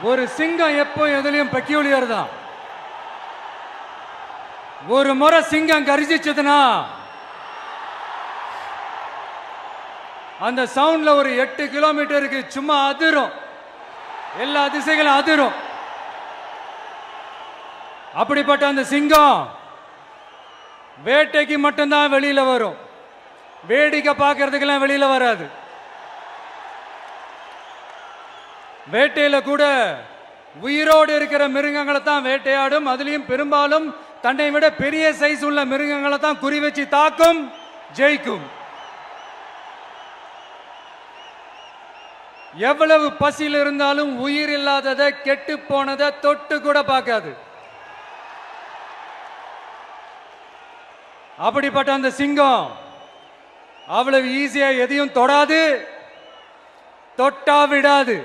ஒரு சிங்கம் எப்போ எதுலயும் பெக்யூலியர் தான். ஒரு முறை சிங்கம் கரிச்சிச்சதுன்னா அந்த சவுண்ட்ல ஒரு 8 கிலோமீட்டருக்கு சும்மா அதிரும், எல்லா திசைகளும் அதிரும். அப்படிப்பட்ட அந்த சிங்கம் வேட்டைக்கு மட்டும்தான் வெளியில வரும், வேடிக்கை பார்க்கறதுக்கெல்லாம் வெளியில வராது. வேட்டையில கூட உயிரோடு இருக்கிற மிருகங்களை தான் வேட்டையாடும். அதுலயும் பெரும்பாலும் தன்னை விட பெரிய சைஸ் உள்ள மிருகங்களை தான் குறி வச்சு தாக்கும், ஜெயிக்கும். எவ்வளவு பசியில் இருந்தாலும் உயிர் இல்லாததை, கெட்டு போனதை தொட்டு கூட பார்க்காது. அப்படிப்பட்ட அந்த சிங்கம் அவ்வளவு ஈஸியா எதையும் தொடாது, தொட்டா விடாது.